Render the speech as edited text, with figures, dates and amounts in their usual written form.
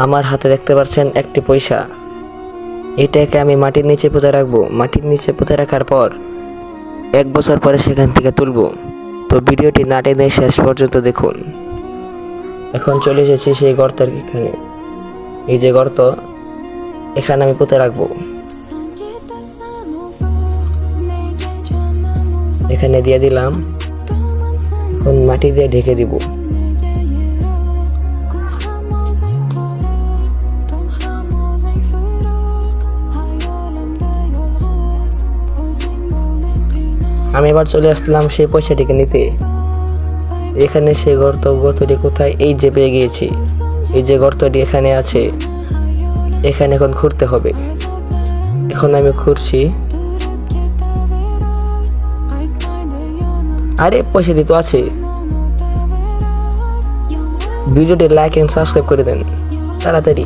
আমার হাতে দেখতে পাচ্ছেন একটি পয়সা। এটাকে আমি মাটির নিচে পুঁতে রাখবো। মাটির নিচে পুঁতে রাখার পর 1 বছর পরে সেখান থেকে তুলবো। তো ভিডিওটি না টেনে শেষ পর্যন্ত দেখুন। এখন চলে এসেছি সেই গর্তের এখানে। এই যে গর্ত, এখানে আমি পুঁতে রাখবো। এখানে দিয়ে দিলাম। এখন মাটি দিয়ে ঢেকে দিব। আমি এবার চলে আসলাম সেই পয়সাটিকে নিতে। এখানে সেই গর্তটি কোথায়? এই যে পেয়ে গিয়েছি। এই যে গর্তটি এখানে আছে, এখানে এখন খুঁড়তে হবে। এখন আমি খুঁড়ছি। আরে পয়সাটি তো আছে। ভিডিওটি লাইক এন্ড সাবস্ক্রাইব করে দেন তাড়াতাড়ি।